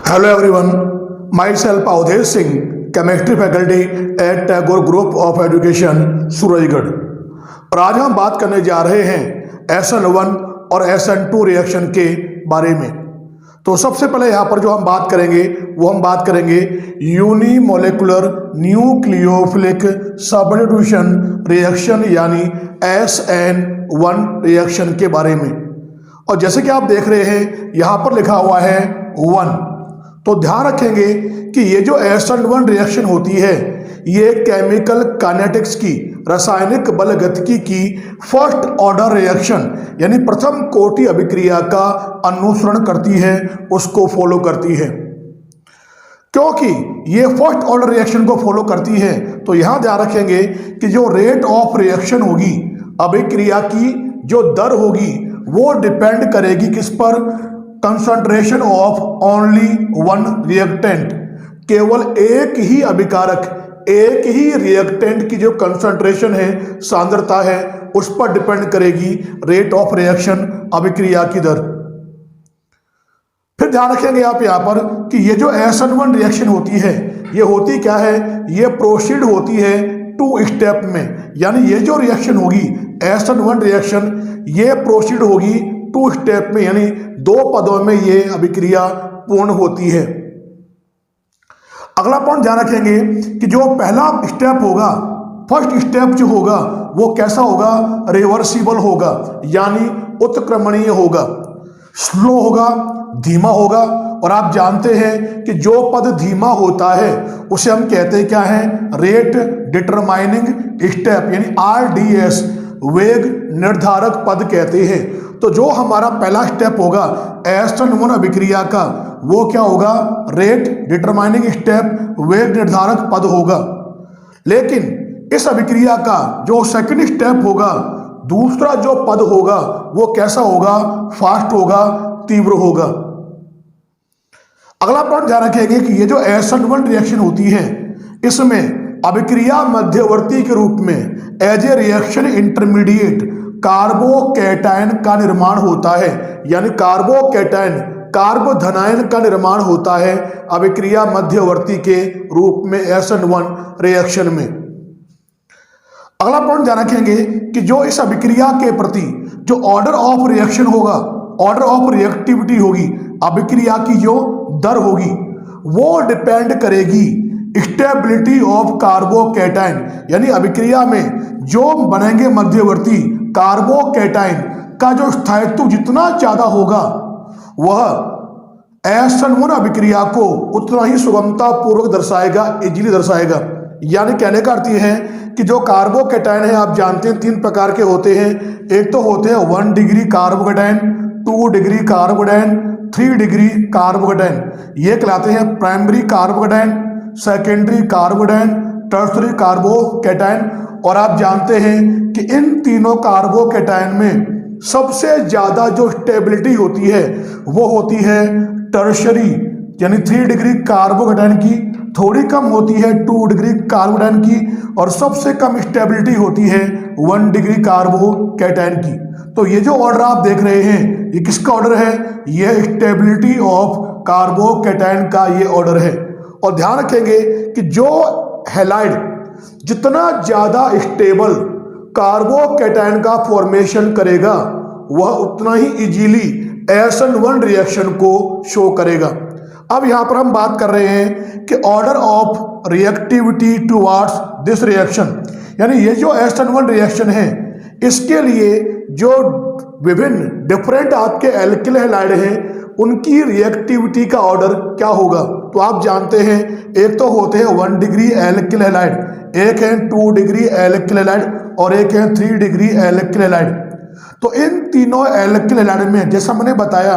Hello everyone, myself Avdesh Singh, chemistry faculty at Tagore group of education Surajgarh. और आज हम बात करने जा रहे हैं SN1 और SN2 रिएक्शन के बारे में। तो सबसे पहले यहाँ पर जो हम बात करेंगे वो हम बात करेंगे यूनिमोलेकुलर न्यूक्लियोफिलिक सब्स्टिट्यूशन रिएक्शन यानी SN1 रिएक्शन के बारे में। और जैसे कि आप देख रहे हैं यहाँ पर लिखा हुआ है 1, तो ध्यान रखेंगे कि ये जो SN1 रिएक्शन होती है ये केमिकल काइनेटिक्स की रासायनिक बल गतिकी की फर्स्ट ऑर्डर रिएक्शन यानी प्रथम कोटि अभिक्रिया का अनुसरण करती है, उसको फॉलो करती है। क्योंकि ये फर्स्ट ऑर्डर रिएक्शन को फॉलो करती है तो यहां ध्यान रखेंगे कि जो रेट ऑफ रिएक्शन होगी, अभिक्रिया की जो दर होगी वो डिपेंड करेगी किस पर? Concentration of only one reactant, केवल एक ही अभिकारक, एक ही रिएक्टेंट की जो कंसंट्रेशन है, सांद्रता है, उस पर डिपेंड करेगी रेट ऑफ रिएक्शन, अभिक्रिया की दर। फिर ध्यान रखेंगे आप यहाँ पर कि ये जो SN1 रिएक्शन होती है ये होती क्या है? ये प्रोसीड होती है 2 स्टेप में, यानी ये जो रिएक्शन होगी SN1 रिएक्शन ये प्रोसीड होगी 2 स्टेप में, यानी 2 पदों में ये अभिक्रिया पूर्ण होती है। अगला पॉइंट ध्यान रखेंगे कि जो पहला स्टेप होगा, फर्स्ट स्टेप जो होगा वो कैसा होगा? रिवर्सिबल होगा, यानी उत्क्रमणीय होगा, स्लो होगा, धीमा होगा। और आप जानते हैं कि जो पद धीमा होता है उसे हम कहते हैं क्या है? रेट डिटरमाइनिंग स्टेप यानी RDS, वेग निर्धारक पद कहते हैं। तो जो हमारा पहला स्टेप होगा SN1 अभिक्रिया का वो क्या होगा? रेट डिटरमाइनिंग स्टेप, वेग निर्धारक पद होगा। लेकिन इस अभिक्रिया का जो सेकंड स्टेप होगा, दूसरा जो पद होगा वो कैसा होगा? फास्ट होगा, तीव्र होगा। अगला पॉइंट ध्यान रखेंगे कि ये जो SN1 रिएक्शन होती है इसमें अभिक्रिया मध्यवर्ती के रूप में as a reaction intermediate carbocation का निर्माण होता है, यानी कार्बोकैटायन, कार्बोधनायन का निर्माण होता है अभिक्रिया मध्यवर्ती के रूप में SN1 रिएक्शन में। अगला पॉइंट ध्यान रखेंगे कि जो इस अभिक्रिया के प्रति जो ऑर्डर ऑफ रिएक्शन होगा, ऑर्डर ऑफ रिएक्टिविटी होगी, अभिक्रिया की जो दर होगी वो डिपेंड करेगी स्टेबिलिटी ऑफ कार्बोकैटायन, यानी अभिक्रिया में जो बनेंगे मध्यवर्ती कार्बोकैटायन का जो स्थायित्व जितना ज्यादा होगा वह SN1 अभिक्रिया को उतना ही सुगमता पूर्वक दर्शाएगा, इजीली दर्शाएगा। यानी कहने का अर्थ यह है कि जो कार्बोकैटायन है आप जानते हैं 3 प्रकार के होते हैं। एक तो होते हैं 1 degree carbocation, 2 degree carbocation, 3 degree carbocation. ये कहलाते हैं primary carbocation, secondary carbocation, tertiary carbocation. और आप जानते हैं कि इन तीनों कार्बोकैटायन में सबसे ज्यादा जो स्टेबिलिटी होती है वो होती है टर्शरी, यानी 3 डिग्री कार्बोकैटायन की, थोड़ी कम होती है 2 डिग्री कार्बोकैटायन की, और सबसे कम स्टेबिलिटी होती है 1 डिग्री कार्बोकैटायन की। तो ये जो ऑर्डर आप देख रहे हैं ये किसका ऑर्डर है? ये स्टेबिलिटी ऑफ कार्बोकैटायन का ये ऑर्डर है। और ध्यान रखेंगे कि जो हैलाइड जितना ज्यादा स्टेबल कार्बोकैटायन का फॉर्मेशन करेगा वह उतना ही इजीली SN1 रिएक्शन को शो करेगा। अब यहां पर हम बात कर रहे हैं कि order of reactivity towards this reaction, यानी ये जो SN1 रिएक्शन है इसके लिए जो विभिन्न डिफरेंट आपके एल्किल हैलाइड हैं उनकी रिएक्टिविटी का ऑर्डर क्या होगा? तो आप जानते हैं एक तो होते हैं 1 डिग्री एल्किल हैलाइड, एक है 2 डिग्री एल्किल हैलाइड और एक है 3 डिग्री एल्किल हैलाइड। तो इन तीनों एल्किल हैलाइड में जैसा मैंने बताया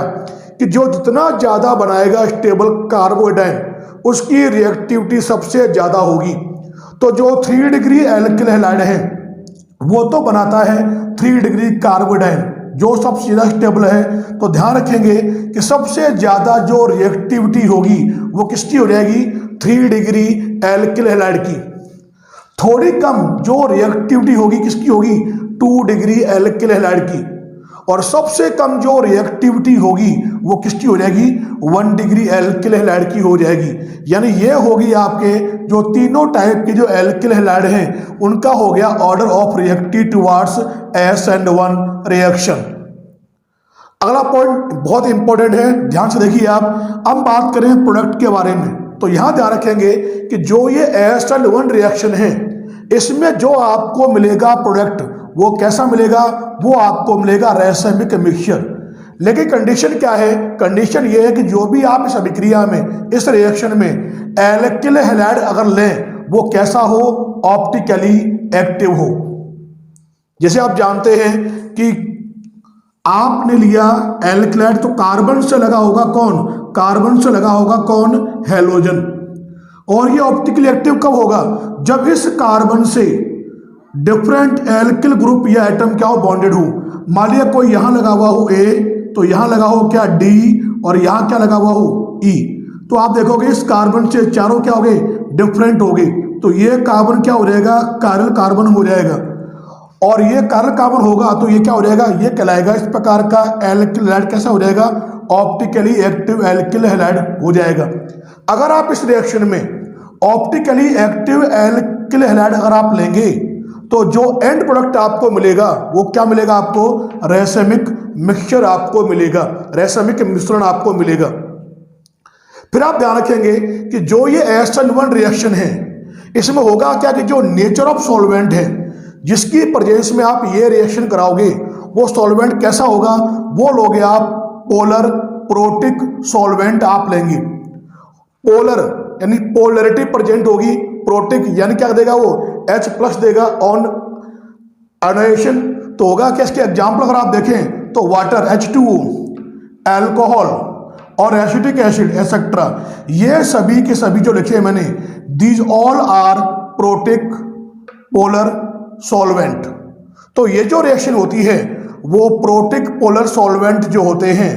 कि जो जितना ज्यादा बनाएगा स्टेबल कार्बोकैटायन उसकी रिएक्टिविटी सबसे ज्यादा होगी। तो जो 3 डिग्री एल्किल हैलाइड है वो तो बनाता है 3 डिग्री कार्बोकैटायन जो सबसे ज्यादा स्टेबल है। तो ध्यान रखेंगे कि सबसे ज्यादा जो रिएक्टिविटी होगी वो किसकी हो जाएगी? 3 डिग्री एल्किल हैलाइड की। थोड़ी कम जो रिएक्टिविटी होगी किसकी होगी? 2 डिग्री एल्किल हैलाइड की। और सबसे कम जो रिएक्टिविटी होगी वो किसकी हो जाएगी, 1 डिग्री एल्किल हैलाइड की हो जाएगी। यानी ये होगी आपके जो तीनों टाइप के जो एल्किल हैलाइड हैं उनका हो गया order of reactive towards SN1 reaction. अगला पॉइंट बहुत इंपॉर्टेंट है, ध्यान से देखिए आप। अब बात करें प्रोडक्ट के बारे में, तो यहां ध्यान रखेंगे कि जो ये SN1 रिएक्शन है इसमें जो आपको मिलेगा प्रोडक्ट वो कैसा मिलेगा, वो आपको मिलेगा रेसिमिक मिक्सचर। लेकिन कंडीशन क्या है, कंडीशन ये है कि जो भी आप इस अभिक्रिया में, इस रिएक्शन में एल्किल हैलाइड अगर लें वो कैसा हो, ऑप्टिकली एक्टिव हो। जैसे आप जानते हैं कि आपने लिया एल्किलाइड तो कार्बन से लगा होगा कौन, कार्बन से लगा होगा कौन, हैलोजन। और ये ऑप्टिकली एक्टिव कब होगा, जब इस कार्बन से डिफरेंट एल्किल ग्रुप या एटम क्या हो, बॉन्डेड हो। मान लिया कोई यहां लगा हुआ हो A, तो यहां लगा हो क्या D, और यहां क्या लगा हुआ हो E। तो आप देखोगे इस कार्बन से चारों क्या हो गए, डिफरेंट हो गए। तो ये कार्बन क्या हो जाएगा, कायरल कार्बन हो जाएगा। और ये कायरल कार्बन होगा तो ये क्या हो जाएगा, ये कहलाएगा इस प्रकार का एल्किल हैलाइड। कैसा हो जाएगा, ऑप्टिकली एक्टिव एल्किल हैलाइड हो जाएगा। अगर आप इस रिएक्शन में ऑप्टिकली एक्टिव एल्किल हैलाइड अगर आप लेंगे तो जो एंड प्रोडक्ट आपको मिलेगा वो क्या मिलेगा, आपको रेसिमिक मिक्सचर आपको मिलेगा, रेसिमिक मिश्रण आपको मिलेगा। फिर आप ध्यान रखेंगे कि जो ये SN1 रिएक्शन है इसमें होगा क्या कि जो नेचर ऑफ सॉल्वेंट है जिसकी प्रेजेंस में आप ये रिएक्शन कराओगे वो सॉल्वेंट कैसा होगा, वो लोगे आप पोलर प्रोटिक सॉल्वेंट आप लेंगे। पोलर यानी पोलरिटी प्रेजेंट होगी, प्रोटिक यानी क्या देगा वो H+ देगा ऑन आयोनाइजेशन। तो होगा क्या, इसके एग्जाम्पल अगर आप देखें तो वाटर H2O, अल्कोहल और एसिटिक एसिड एसेट्रा, ये सभी के सभी जो लिखे मैंने, these all are protic polar solvent. तो ये जो रिएक्शन होती है वो प्रोटिक पोलर सॉल्वेंट जो होते हैं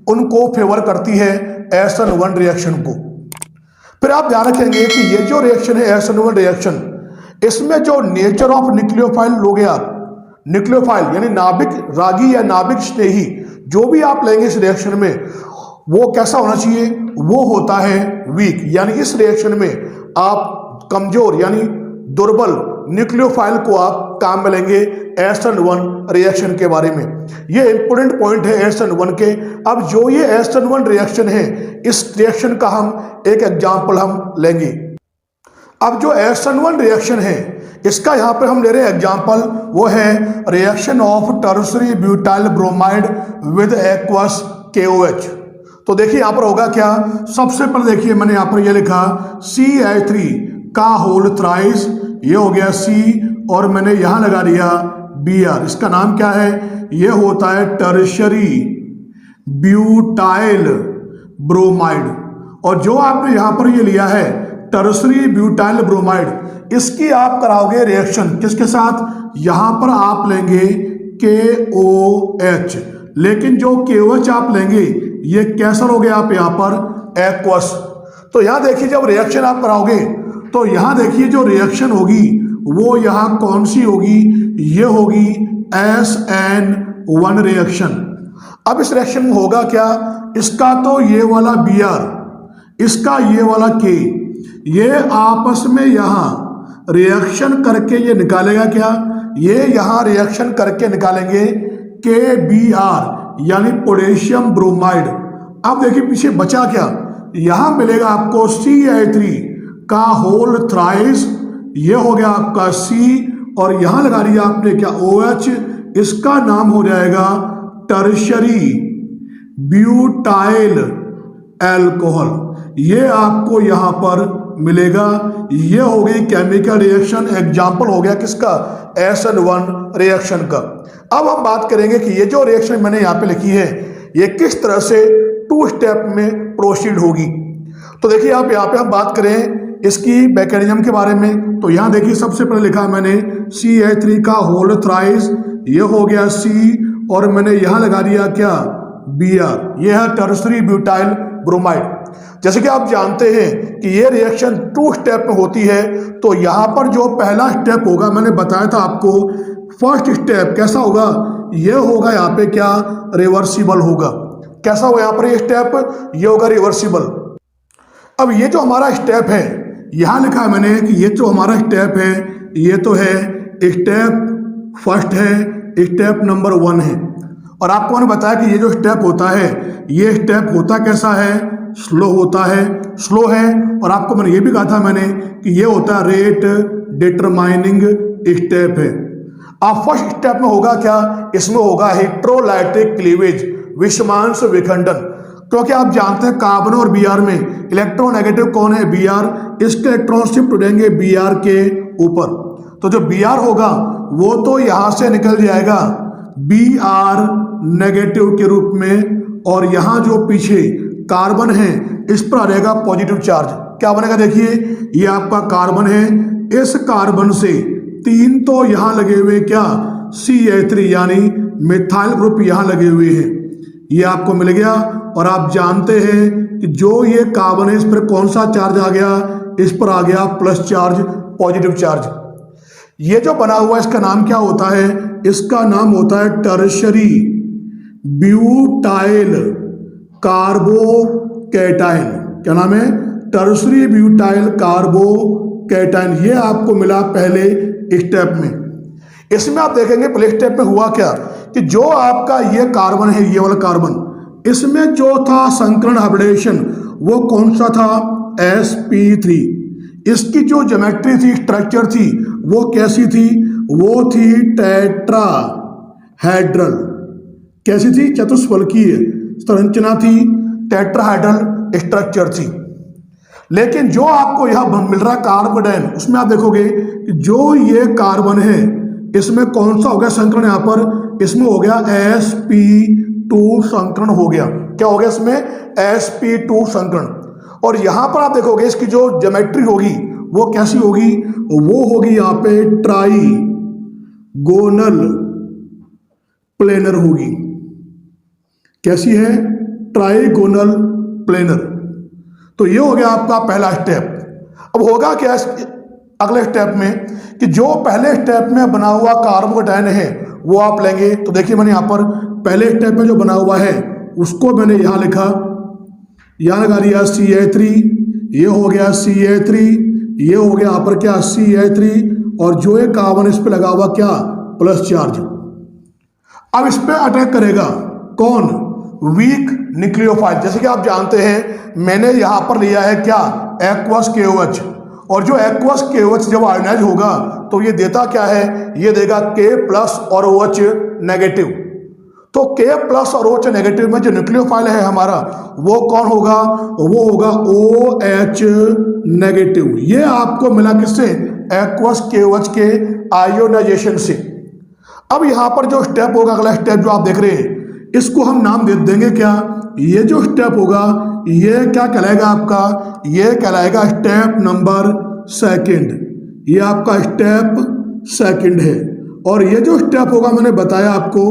उनको फेवर करती है SN1 रिएक्शन को। फिर आप ध्यान रखेंगे कि ये जो रिएक्शन है SN1 रिएक्शन, इसमें जो नेचर ऑफ न्यूक्लियोफाइल लोगे आप, न्यूक्लियोफाइल यानी नाभिक रागी या नाभिक स्नेही जो भी आप लेंगे इस रिएक्शन में वो कैसा होना चाहिए, वो होता है वीक। यानी इस रिएक्शन में आप कमजोर यानी दुर्बल न्यूक्लियोफाइल को आप काम में लेंगे SN1 रिएक्शन के बारे में। ये इंपॉर्टेंट पॉइंट है SN1 के। अब जो ये SN1 रिएक्शन है इस रिएक्शन का हम एक एग्जाम्पल हम लेंगे। अब जो SN1 रिएक्शन है इसका यहाँ पे हम ले रहे हैं एग्जाम्पल, वो है reaction of tertiary butyl bromide with aqueous KOH। तो देखिए यहाँ पर होगा क्या, सबसे पहले देखिए मैंने यहाँ पर ये लिखा CH3 का होल थ्राइस, ये हो गया C और मैंने यहां लगा दिया Br। इसका नाम क्या है, ये होता है टर्शरी ब्यूटाइल ब्रोमाइड। और जो आपने यहां पर ये लिया है टर्शरी ब्यूटाइल ब्रोमाइड, इसकी आप कराओगे रिएक्शन किसके साथ, यहां पर आप लेंगे KOH। लेकिन जो KOH आप लेंगे ये कैसा हो गया आप यहां पर एक्वस। तो यहां देखिए जब रिएक्शन आप कराओगे तो यहां देखिए जो रिएक्शन होगी वो यहां कौन सी होगी, ये होगी SN1 रिएक्शन। अब इस रिएक्शन में होगा क्या, इसका तो ये वाला Br, इसका ये वाला K, ये आपस में यहां रिएक्शन करके ये निकालेगा क्या, ये यहां रिएक्शन करके निकालेंगे KBr यानी पोटेशियम ब्रोमाइड। अब देखिए पीछे बचा क्या, यहां मिलेगा आपको CH3 का होल थ्राइस, ये हो गया आपका C और यहां लगा दिया आपने क्या OH, इसका नाम हो जाएगा टर्शरी ब्यूटाइल अल्कोहल। ये आपको यहां पर मिलेगा। ये हो गई केमिकल रिएक्शन, एग्जाम्पल हो गया किसका, SN1 रिएक्शन का। अब हम बात करेंगे कि ये जो रिएक्शन मैंने यहां पे लिखी है ये किस तरह से 2 स्टेप में प्रोसीड होगी। तो देखिए आप यहाँ पे हम बात करें इसकी मैकेनिज्म के बारे में, तो यहाँ देखिए सबसे पहले लिखा है मैंने CH3 का होल थ्राइस, ये हो गया C और मैंने यहाँ लगा दिया क्या Br, ये है टर्शरी ब्यूटाइल ब्रोमाइड। जैसे कि आप जानते हैं कि ये रिएक्शन 2 स्टेप में होती है, तो यहाँ पर जो पहला स्टेप होगा मैंने बताया था आपको, फर्स्ट स्टेप कैसा होगा ये होगा यहाँ पे क्या, रिवर्सिबल होगा। कैसा होगा यहाँ पर ये स्टेप, ये होगा रिवर्सिबल। अब ये जो हमारा स्टेप है, यहाँ लिखा है मैंने कि ये जो हमारा स्टेप है, ये तो है स्टेप फर्स्ट है, स्टेप नंबर 1 है। और आपको मैंने बताया कि ये जो स्टेप होता है, ये स्टेप होता कैसा है, स्लो होता है, स्लो है। और आपको मैंने ये भी कहा था मैंने कि ये होता है रेट डिटरमाइनिंग स्टेप है। अब फर्स्ट स्टेप में होगा क्या, इसमें होगा हेट्रोलाइटिक क्लीवेज, विषमांश विखंडन। क्योंकि आप जानते हैं कार्बन और Br में इलेक्ट्रोनेगेटिव कौन है, Br, इसके इलेक्ट्रॉन शिफ्ट उड़ेंगे Br के ऊपर। तो जो Br होगा वो तो यहां से निकल जाएगा Br नेगेटिव के रूप में, और यहां जो पीछे कार्बन है इस पर आ जाएगा पॉजिटिव चार्ज। क्या बनेगा देखिए, ये आपका कार्बन है, इस कार्बन से 3 तो यहां लगे हुए क्या, CH3 यानी मिथाइल ग्रुप यहां लगे हुए हैं, ये आपको मिल गया। और आप जानते हैं कि जो ये कार्बन है इस पर कौन सा चार्ज आ गया, इस पर आ गया प्लस चार्ज, पॉजिटिव चार्ज। ये जो बना हुआ इसका नाम क्या होता है, इसका नाम होता है टर्शरी ब्यूटाइल कार्बोकैटायन। क्या नाम है, टर्शरी ब्यूटाइल कार्बोकैटायन। ये आपको मिला पहले स्टेप में। इसमें आप देखेंगे पहले स्टेप में हुआ क्या कि जो आपका ये कार्बन है, ये वाला कार्बन, इसमें जो था संकरण हाइब्रिडेशन वो कौन सा था, sp3। इसकी जो ज्योमेट्री थी, स्ट्रक्चर थी, वो कैसी थी, वो थी टेट्राहेड्रल। कैसी थी, चतुष्फलकीय संरचना थी, टेट्राहेड्रल स्ट्रक्चर थी। लेकिन जो आपको यहां मिल रहा कार्बोडेन, उसमें आप देखोगे कि जो ये कार्बन है इसमें कौन सा हो गया संकरण, यहां पर इसमें हो गया sp2 संकरण हो गया। क्या हो गया इसमें, sp2 संकरण। और यहां पर आप देखोगे इसकी जो ज्योमेट्री होगी वो कैसी होगी, वो होगी यहां पे ट्राइगोनल प्लेनर होगी। कैसी है, ट्राइगोनल प्लेनर। तो ये हो गया आपका पहला स्टेप। अब होगा क्या अगले स्टेप में कि जो पहले स्टेप में बना हुआ कार्बोकैटायन है वो आप लेंगे। तो देखिए मैंने यहाँ पर पहले स्टेप में जो बना हुआ है उसको मैंने यहाँ लिखा, यहाँ लगा दिया CH3, ये हो गया CH3, ये हो गया यहाँ पर क्या CH3, और जो एक कार्बन इस पे लगा हुआ क्या, प्लस चार्ज। अब इस पे अटैक करेगा कौन, वीक न्यूक्लियोफाइल। जैसे कि आप जानते हैं मैंने यहां पर लिया है क्या, एक्वस KOH। और जो एक्वस KOH जब आयोनाइज होगा तो ये देता क्या है, ये देगा K+ और OH नेगेटिव। तो K+ और OH नेगेटिव में जो न्यूक्लियोफाइल है हमारा वो कौन होगा, वो होगा OH नेगेटिव। ये आपको मिला किससे, एक्वस KOH के आयोनाइजेशन से। अब यहां पर जो स्टेप होगा, अगला स्टेप जो आप देख रहे हैं, इसको हम नाम दे देंगे क्या, ये जो स्टेप होगा ये क्या कहलाएगा आपका, ये कहलाएगा स्टेप नंबर 2। ये आपका स्टेप 2 है। और ये जो स्टेप होगा मैंने बताया आपको,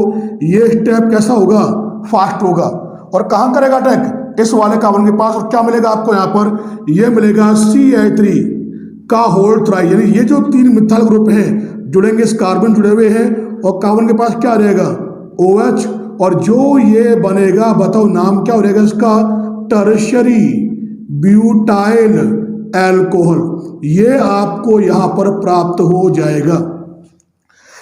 ये स्टेप कैसा होगा, फास्ट होगा। और कहां करेगा अटैक, इस वाले कार्बन के पास। और क्या मिलेगा आपको यहाँ पर, ये मिलेगा CH3 का होल थ्राई, यानी ये जो 3 मिथाइल ग्रुप हैं जुड़ेंगे, इस कार्बन जुड़े हुए हैं, और कार्बन के पास क्या रहेगा, OH। और जो ये बनेगा, बताओ नाम क्या हो जाएगा इसका, टर्शरी ब्यूटाइल एल्कोहल। ये आपको यहां पर प्राप्त हो जाएगा।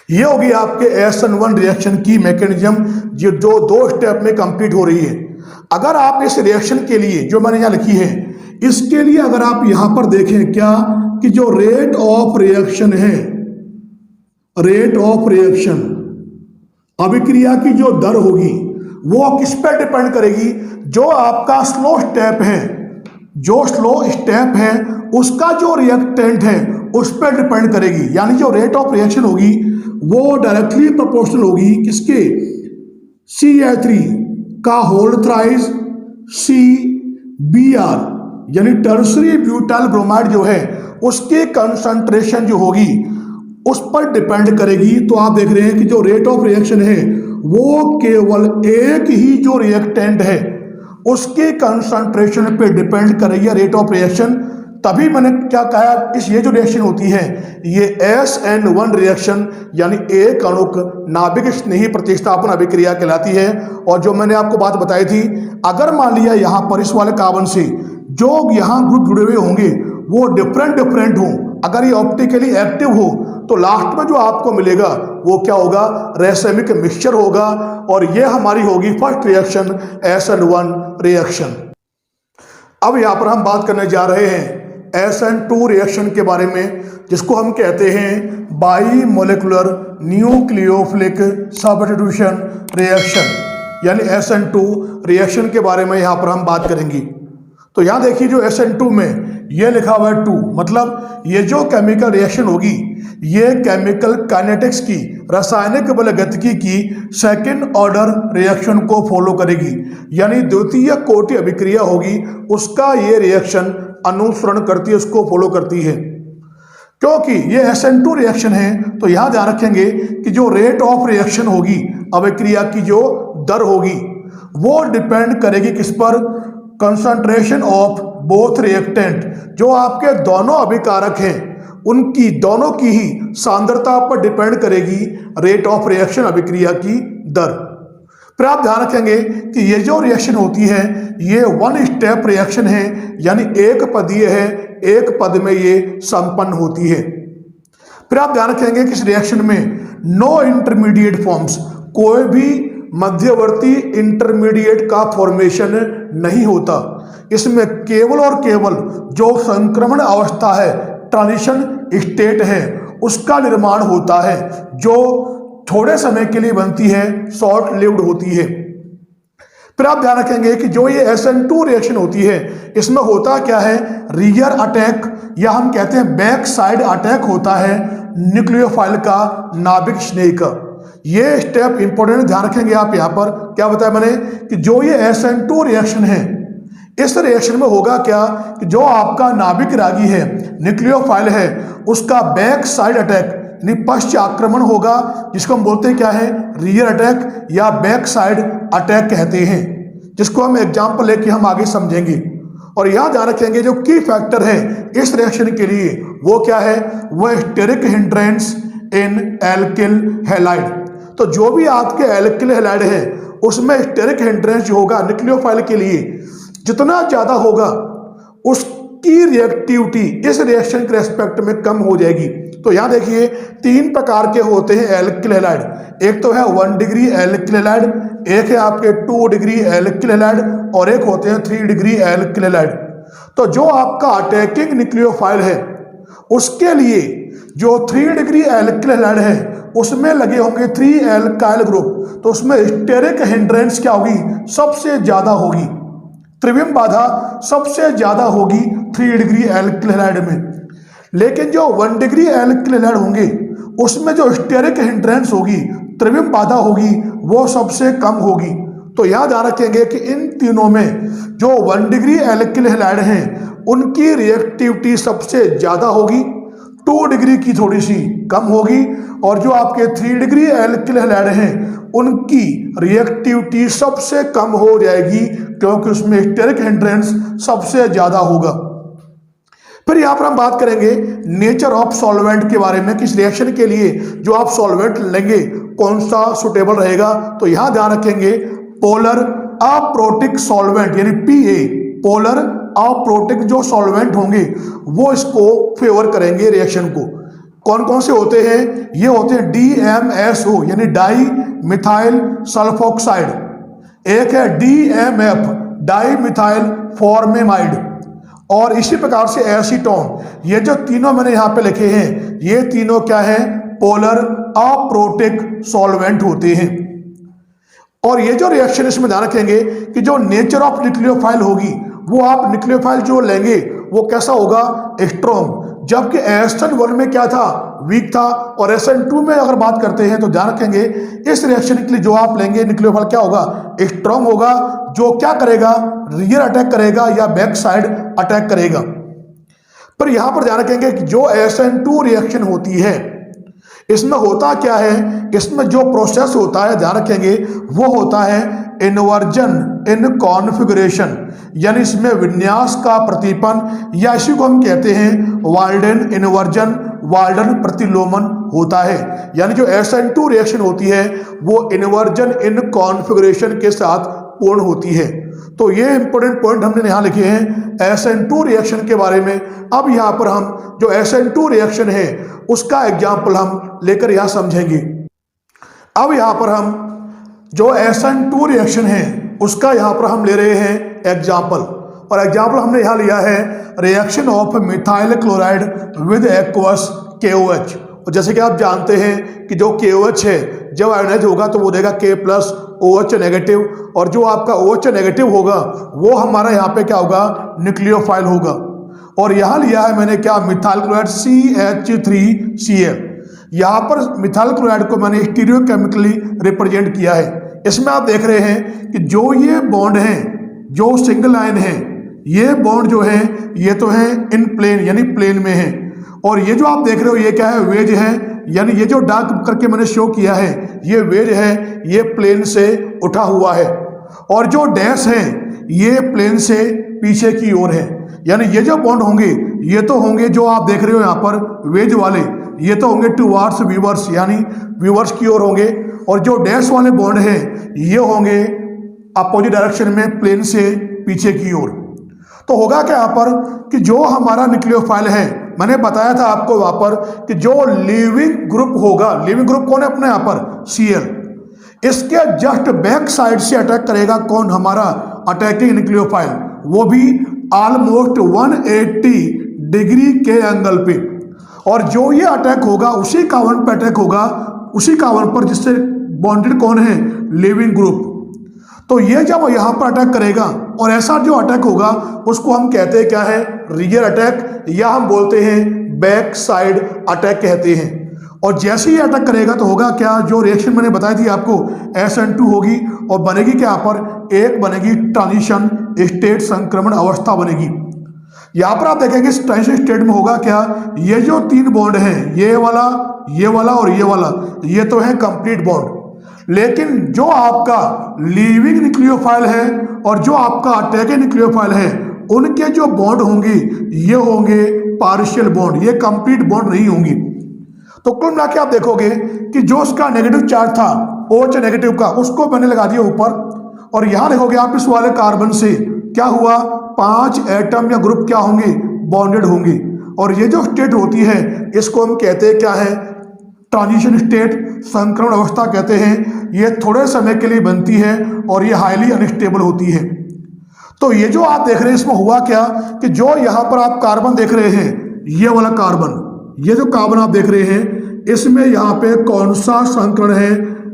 ये होगी आपके SN1 रिएक्शन की मैकेनिज्म, जो 2 स्टेप में कंप्लीट हो रही है। अगर आप इस रिएक्शन के लिए जो मैंने यहां लिखी है, इसके लिए अगर आप यहां पर देखें क्या कि जो रेट ऑफ रिएक्शन है, रेट ऑफ रिएक्शन, अभिक्रिया की जो दर होगी वो किस पर डिपेंड करेगी, जो आपका स्लो स्टेप है, जो स्लो स्टेप है उसका जो रिएक्टेंट है उस पर डिपेंड करेगी। यानी जो रेट ऑफ रिएक्शन होगी वो डायरेक्टली प्रोपोर्शनल होगी किसके, CH3 का होल थ्राइस CBr, यानी टर्शरी ब्यूटाइल ब्रोमाइड जो है उसकी कंसंट्रेशन जो होगी उस पर डिपेंड करेगी। तो आप देख रहे हैं कि जो रेट ऑफ रिएक्शन है वो केवल एक ही जो रिएक्टेंट है उसके कंसंट्रेशन पे डिपेंड करेगी रेट ऑफ रिएक्शन। तभी मैंने क्या कहा, इस ये जो रिएक्शन होती है ये SN1 रिएक्शन यानी एक अणुक नाभिक स्नेही प्रतिस्थापन अभिक्रिया कहलाती है। और जो मैंने आपको बात बताई थी, अगर मान लिया यहाँ पर इस वाले कार्बन से जो यहाँ ग्रुप जुड़े हुए होंगे वो डिफरेंट हों, अगर ये ऑप्टिकली एक्टिव हो तो लास्ट में जो आपको मिलेगा वो क्या होगा, रेसेमिक मिक्सचर होगा। और ये हमारी होगी फर्स्ट रिएक्शन SN1 रिएक्शन। अब यहाँ पर हम बात करने जा रहे हैं SN2 रिएक्शन के बारे में, जिसको हम कहते हैं by molecular nucleophilic substitution reaction यानी SN2 रिएक्शन के बारे में यहाँ पर हम बात करेंगे। तो यहाँ देखिए जो SN2 में ये लिखा हुआ है 2, मतलब ये जो केमिकल रिएक्शन होगी ये केमिकल काइनेटिक्स की, रासायनिक बल गतिकी की सेकंड ऑर्डर रिएक्शन को फॉलो करेगी, यानी द्वितीय कोटि अभिक्रिया होगी उसका ये रिएक्शन अनुसरण करती है, उसको फॉलो करती है। क्योंकि ये SN2 रिएक्शन है तो यहां ध्यान रखेंगे कि जो रेट ऑफ रिएक्शन होगी, अभिक्रिया की जो दर होगी वो डिपेंड करेगी किस पर, कंसंट्रेशन ऑफ बोथ रिएक्टेंट, जो आपके दोनों अभिकारक हैं उनकी दोनों की ही सांद्रता पर डिपेंड करेगी रेट ऑफ रिएक्शन, अभिक्रिया की दर। फिर आप ध्यान रखेंगे कि ये जो रिएक्शन होती है ये वन स्टेप रिएक्शन है, यानी एक पदीय है, एक पद में ये संपन्न होती है। फिर आप ध्यान रखेंगे कि इस रिएक्शन में नो इंटरमीडिएट फॉर्म्स, कोई भी मध्यवर्ती इंटरमीडिएट का फॉर्मेशन नहीं होता। इसमें केवल और केवल जो संक्रमण अवस्था है, ट्रांजिशन स्टेट है, उसका निर्माण होता है, जो थोड़े समय के लिए बनती है, शॉर्ट लिव्ड होती है। फिर आप ध्यान रखेंगे कि जो ये SN2 रिएक्शन होती है इसमें होता क्या है, रियर अटैक या हम कहते हैं बैक साइड अटैक होता है न्यूक्लियोफाइल का, नाभिक स्नेही का। ये स्टेप इंपॉर्टेंट ध्यान रखेंगे आप। यहाँ पर क्या बताया मैंने कि जो ये SN2 रिएक्शन है, इस रिएक्शन में होगा क्या कि जो आपका नाभिक रागी है, न्यूक्लियोफाइल है, उसका बैक साइड अटैक यानी पश्च आक्रमण होगा, जिसको हम बोलते हैं क्या है, रियर अटैक या बैक साइड अटैक कहते हैं, जिसको हम एग्जाम्पल लेके हम आगे समझेंगे। और यहाँ ध्यान रखेंगे जो की फैक्टर है इस रिएक्शन के लिए वो क्या है, वो steric hindrance in alkyl halide. तो जो भी आपके एल्किल हैलाइड है उसमें स्टेरिक हिंड्रेंस जो होगा न्यूक्लियोफाइल के लिए जितना ज्यादा होगा उसकी रिएक्टिविटी इस रिएक्शन के रेस्पेक्ट में कम हो जाएगी। तो यहां देखिए 3 प्रकार के होते हैं एल्किल हैलाइड। एक तो है 1 डिग्री एल्किल हैलाइड, एक है आपके 2 डिग्री एल्किल हैलाइड और एक होते हैं 3 डिग्री एल्किल हैलाइड। तो जो आपका अटैकिंग न्यूक्लियोफाइल है उसके लिए जो 3 डिग्री एल्किल हैलाइड है उसमें लगे होंगे 3 एल्काइल ग्रुप, तो उसमें स्टेरिक हिंड्रेंस क्या होगी, सबसे ज्यादा होगी, त्रिविम बाधा सबसे ज्यादा होगी 3 डिग्री एल्किल हैलाइड में। लेकिन जो 1 डिग्री एल्किल हैलाइड होंगे उसमें जो स्टेरिक हिंड्रेंस होगी, त्रिविम बाधा होगी, वो सबसे कम होगी। तो याद ध्यान रखेंगे कि इन तीनों में जो 1 डिग्री एल्किल हैलाइड हैं उनकी रिएक्टिविटी सबसे ज्यादा होगी, 2 डिग्री की थोड़ी सी कम होगी, और जो आपके 3 डिग्री एल्किल हैलाइड हैं उनकी रिएक्टिविटी सबसे कम हो जाएगी, क्योंकि उसमें स्टेरिक हिंड्रेंस सबसे ज्यादा होगा। फिर यहाँ पर हम बात करेंगे नेचर ऑफ सॉल्वेंट के बारे में, किस रिएक्शन के लिए जो आप सॉल्वेंट लेंगे कौन सा सुटेबल रहेगा। तो यहाँ ध्यान रखेंगे पोलर अप्रोटिक सॉल्वेंट यानी PA, पोलर अप्रोटिक जो सॉल्वेंट होंगे वो इसको फेवर करेंगे रिएक्शन को। कौन कौन से होते हैं, ये होते हैं DMSO यानी डाई मिथाइल सल्फोक्साइड, एक है DMF डाई मिथाइल फॉर्मेमाइड, और इसी प्रकार से एसीटोन। ये जो तीनों मैंने यहाँ पे लिखे हैं ये तीनों क्या है, पोलर अप्रोटिक सॉल्वेंट होते हैं। और ये जो रिएक्शन इसमें ध्यान रखेंगे कि जो नेचर ऑफ न्यूक्लियोफाइल होगी वो आप न्यूक्लियोफाइल जो लेंगे वो कैसा होगा, स्ट्रॉन्ग, जबकि SN1 में क्या था, वीक था। और SN2 में अगर बात करते हैं तो ध्यान रखेंगे इस रिएक्शन के लिए जो आप लेंगे न्यूक्लियोफाइल क्या होगा, स्ट्रॉन्ग होगा, जो क्या करेगा, रियर अटैक करेगा या बैक साइड अटैक करेगा। पर यहां पर ध्यान रखेंगे कि जो SN2 रिएक्शन होती है इसमें होता क्या है, इसमें जो प्रोसेस होता है ध्यान रखेंगे वो होता है इन्वर्जन इन कॉन्फ़िगरेशन, यानी इसमें विन्यास का प्रतिपन, या इसी को हम कहते हैं वाल्डन इन्वर्जन, वाल्डन प्रतिलोमन होता है। यानी जो SN2 रिएक्शन होती है वो इन्वर्जन इन कॉन्फ़िगरेशन के साथ पूर्ण होती है। तो ये इंपॉर्टेंट पॉइंट हमने यहाँ लिखे हैं SN2 रिएक्शन के बारे में। अब यहाँ पर हम जो SN2 रिएक्शन है उसका एग्जाम्पल हम लेकर यहाँ समझेंगे। अब यहाँ पर हम जो SN2 रिएक्शन है उसका यहाँ पर हम ले रहे हैं एग्जाम्पल, और एग्जाम्पल हमने यहाँ लिया है reaction of methyl chloride with aqueous KOH। और जैसे कि आप जानते हैं कि जो KOH है जब आयोनाइज होगा तो वो देगा K+ OH नेगेटिव, और जो आपका OH नेगेटिव होगा वो हमारा यहाँ पे क्या होगा, न्यूक्लियोफाइल होगा। और यहाँ लिया है मैंने क्या, मिथाइल क्लोराइड CH3Cl। यहाँ पर मिथाइल क्लोराइड को मैंने स्टीरियोकेमिकली रिप्रेजेंट किया है। इसमें आप देख रहे हैं कि जो ये बॉन्ड हैं, जो सिंगल लाइन है, ये बॉन्ड जो है ये तो है इन प्लेन, यानी प्लेन में है। और ये जो आप देख रहे हो ये क्या है, वेज है, यानी ये जो डार्क करके मैंने शो किया है ये वेज है, ये प्लेन से उठा हुआ है। और जो डैश है ये प्लेन से पीछे की ओर है, यानी ये जो बॉन्ड होंगे ये तो होंगे जो आप देख रहे हो यहाँ पर वेज वाले, ये तो होंगे टुवार्ड्स व्यूवर्स, यानी व्यूवर्स की ओर होंगे। और जो डैश वाले बॉन्ड हैं ये होंगे अपोजिट डायरेक्शन में, प्लेन से पीछे की ओर। तो होगा क्या यहाँ पर कि जो हमारा न्यूक्लियोफाइल है, मैंने बताया था आपको वहां पर कि जो लिविंग ग्रुप होगा, लिविंग ग्रुप कौन है अपने यहाँ पर, Cl, इसके जस्ट बैक साइड से अटैक करेगा कौन, हमारा अटैकिंग न्यूक्लियोफाइल, वो भी ऑलमोस्ट 180 डिग्री के एंगल पे। और जो ये अटैक होगा उसी कार्बन पर अटैक होगा, उसी कार्बन पर जिससे बॉन्डेड कौन है, लिविंग ग्रुप। तो ये जब यहाँ पर अटैक करेगा, और ऐसा जो अटैक होगा उसको हम कहते हैं क्या है, रियर अटैक, या हम बोलते हैं बैक साइड अटैक कहते हैं। और जैसे ही अटैक करेगा तो होगा क्या, जो रिएक्शन मैंने बताई थी आपको SN2 होगी, और बनेगी क्या यहाँ पर, एक बनेगी ट्रांजिशन स्टेट, संक्रमण अवस्था बनेगी। यहाँ पर आप देखेंगे इस ट्रांजिशन स्टेट में होगा क्या, ये जो तीन बॉन्ड हैं, ये वाला और ये वाला, ये तो है कंप्लीट बॉन्ड। लेकिन जो आपका लिविंग न्यूक्लियोफाइल है और जो आपका अटैकिंग न्यूक्लियोफाइल है, उनके जो बॉन्ड होंगे ये होंगे पार्शियल बॉन्ड, ये कंप्लीट बॉन्ड नहीं होंगी। तो कुल मिला के आप देखोगे कि जो उसका नेगेटिव चार्ज था OH नेगेटिव का, उसको मैंने लगा दिया ऊपर, और यहां देखोगे आप इस वाले कार्बन से क्या हुआ, 5 एटम या ग्रुप क्या होंगे, बॉन्डेड होंगे। और ये जो स्टेट होती है इसको हम कहते हैं क्या है, ट्रांजिशन स्टेट, संक्रमण अवस्था कहते हैं। ये थोड़े समय के लिए बनती है और ये हाईली अनस्टेबल होती है। तो ये जो आप देख रहे हैं इसमें हुआ क्या कि जो यहाँ पर आप कार्बन देख रहे हैं, ये वाला कार्बन, ये जो कार्बन आप देख रहे हैं, इसमें यहाँ पे कौन सा संकरण है,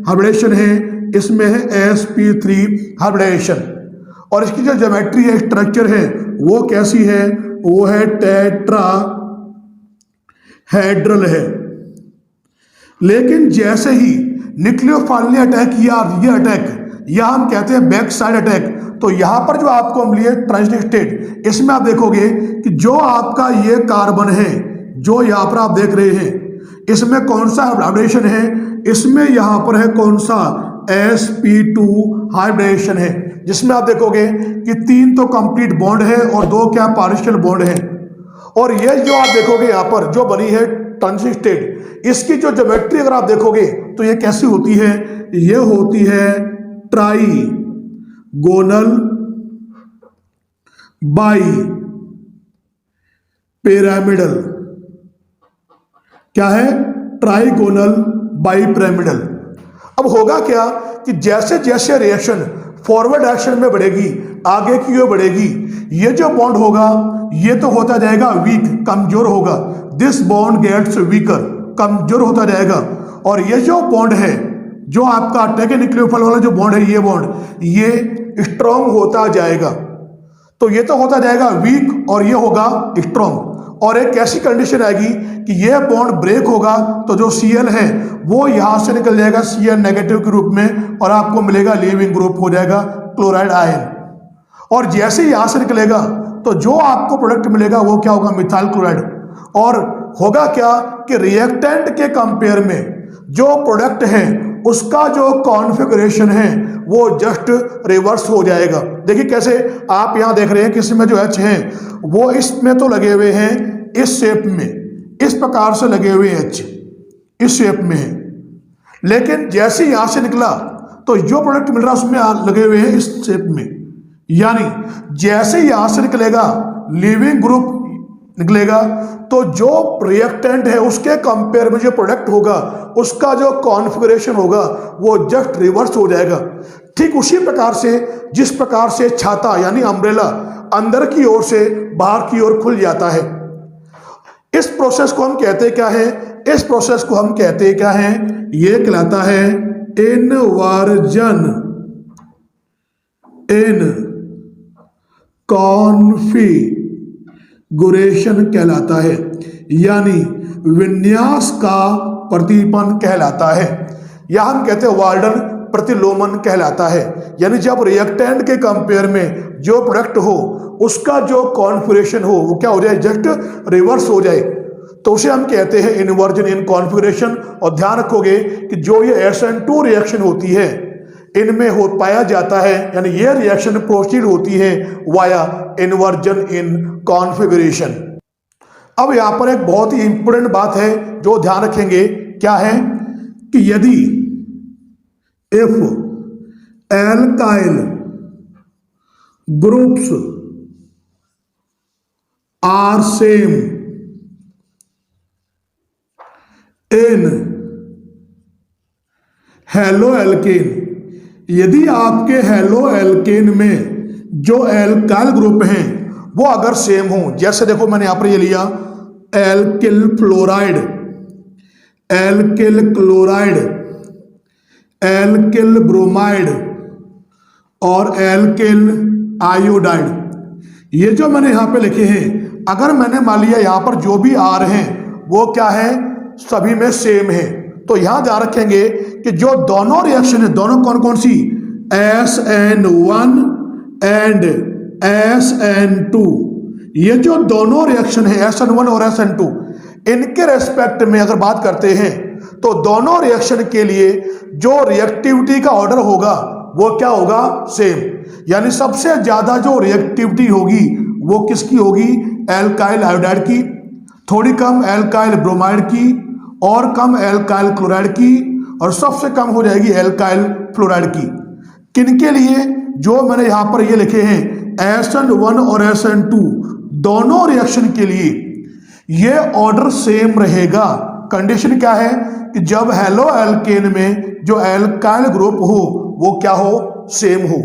हाइब्रिडेशन है, इसमें है sp3 हाइब्रिडेशन। और इसकी जो ज्योमेट्री है, स्ट्रक्चर है, वो कैसी है, वो है टेट्राहेड्रल है। लेकिन जैसे ही न्यूक्लियोफाइल ने अटैक किया, ये अटैक, या हम कहते हैं बैक साइड अटैक, तो यहाँ पर जो आपको हम लिए ट्रांजिशन स्टेट, इसमें आप देखोगे कि जो आपका ये कार्बन है, जो यहाँ पर आप देख रहे हैं, इसमें कौन सा हाइब्रिडेशन है, इसमें यहाँ पर है कौन सा, sp2 हाइब्रिडेशन है, जिसमें आप देखोगे कि 3 तो कंप्लीट बॉन्ड है और 2 क्या पार्शियल बॉन्ड है। और ये जो आप देखोगे यहाँ पर जो बनी है ट्रांजिशन स्टेट, इसकी जो ज्योमेट्री अगर आप देखोगे तो ये कैसी होती है, ये होती है ट्राइगोनल बाई पिरामिडल। क्या है, ट्राइगोनल बाई पिरामिडल। अब होगा क्या कि जैसे जैसे रिएक्शन फॉरवर्ड डायरेक्शन में बढ़ेगी, आगे की ओर बढ़ेगी, ये जो बॉन्ड होगा ये तो होता जाएगा वीक, कमजोर होगा। दिस बॉन्ड गेट्स वीकर, कमजोर होता जाएगा। और ये जो बॉन्ड है, जो आपका अटैकिंग न्यूक्लियोफाइल वाला जो बॉन्ड है, ये बॉन्ड ये स्ट्रॉन्ग होता जाएगा। तो ये तो होता जाएगा वीक और ये होगा स्ट्रॉन्ग। और एक ऐसी कंडीशन आएगी कि ये बॉन्ड ब्रेक होगा तो जो Cl है वो यहां से निकल जाएगा Cl नेगेटिव के रूप में, और आपको मिलेगा लिविंग ग्रुप, हो जाएगा क्लोराइड आयन। और जैसे यहां से निकलेगा तो जो आपको प्रोडक्ट मिलेगा वो क्या होगा, मिथाइल क्लोराइड। और होगा क्या कि रिएक्टेंट के कंपेयर में जो प्रोडक्ट है उसका जो कॉन्फ़िगरेशन है वो जस्ट रिवर्स हो जाएगा। देखिए कैसे, आप यहां देख रहे हैं कि इसमें जो एच है वो इसमें तो लगे हुए हैं इस शेप में, इस प्रकार से लगे हुए एच इस शेप में है, लेकिन जैसे यहां से निकला तो जो प्रोडक्ट मिल रहा है उसमें लगे हुए हैं इस शेप में। यानी जैसे यहां से निकलेगा लीविंग ग्रुप निकलेगा तो जो रिएक्टेंट है उसके कंपेयर में जो प्रोडक्ट होगा उसका जो कॉन्फ़िगरेशन होगा वो जस्ट रिवर्स हो जाएगा। ठीक उसी प्रकार से जिस प्रकार से छाता यानी अम्ब्रेला अंदर की ओर से बाहर की ओर खुल जाता है, इस प्रोसेस को हम कहते क्या है, इस प्रोसेस को हम कहते क्या है, ये कहलाता है इन्वर्जन इन कॉन्फ़िगरेशन कहलाता है, यानी विन्यास का प्रतिपन्न कहलाता है, या हम कहते हैं वाल्डन प्रतिलोमन कहलाता है। यानी जब रिएक्टेंट के कंपेयर में जो प्रोडक्ट हो उसका जो कॉन्फ़िगरेशन हो वो क्या हो जाए, जस्ट रिवर्स हो जाए, तो उसे हम कहते हैं इन्वर्जन इन कॉन्फ़िगरेशन। और ध्यान रखोगे कि जो ये SN2 रिएक्शन होती है इनमें हो पाया जाता है, यानी ये रिएक्शन प्रोसीड होती है वाया इन्वर्जन इन कॉन्फ़िगरेशन। अब यहां पर एक बहुत ही इंपॉर्टेंट बात है जो ध्यान रखेंगे, क्या है कि यदि if alkyl groups are same in haloalkane, यदि आपके हेलो एल्केन में जो एल्काइल ग्रुप हैं वो अगर सेम हो, जैसे देखो मैंने यहां पर ये लिया alkyl fluoride, alkyl chloride, alkyl bromide और एल्किल आयोडाइड, ये जो मैंने यहां पे लिखे हैं, अगर मैंने मान लिया यहां पर जो भी आर हैं वो क्या है, सभी में सेम है, तो यहां ध्यान रखेंगे कि जो दोनों रिएक्शन है, दोनों कौन कौन सी, SN1 एंड SN2, ये जो दोनों रिएक्शन है SN1 और SN2, इनके रेस्पेक्ट में अगर बात करते हैं तो दोनों रिएक्शन के लिए जो रिएक्टिविटी का ऑर्डर होगा वो क्या होगा, सेम। यानी सबसे ज्यादा जो रिएक्टिविटी होगी वो किसकी होगी, एल्काइल आयोडाइड की, थोड़ी कम एल्काइल ब्रोमाइड की, और कम एल्काइल क्लोराइड की, और सबसे कम हो जाएगी एल्काइल फ्लोराइड की। किनके लिए, जो मैंने यहां पर ये लिखे हैं SN1 और SN2 दोनों रिएक्शन के लिए ये ऑर्डर सेम रहेगा। कंडीशन क्या है कि जब हेलो एल्केन में जो एल्काइल ग्रुप हो वो क्या हो, सेम हो।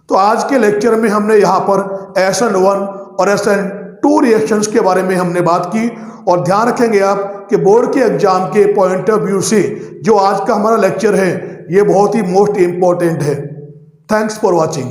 तो आज के लेक्चर में हमने यहाँ पर SN1 और SN2 रिएक्शंस के बारे में हमने बात की, और ध्यान रखेंगे आप कि बोर्ड के एग्जाम के पॉइंट ऑफ व्यू से जो आज का हमारा लेक्चर है ये बहुत ही मोस्ट इंपॉर्टेंट है। Thanks for watching.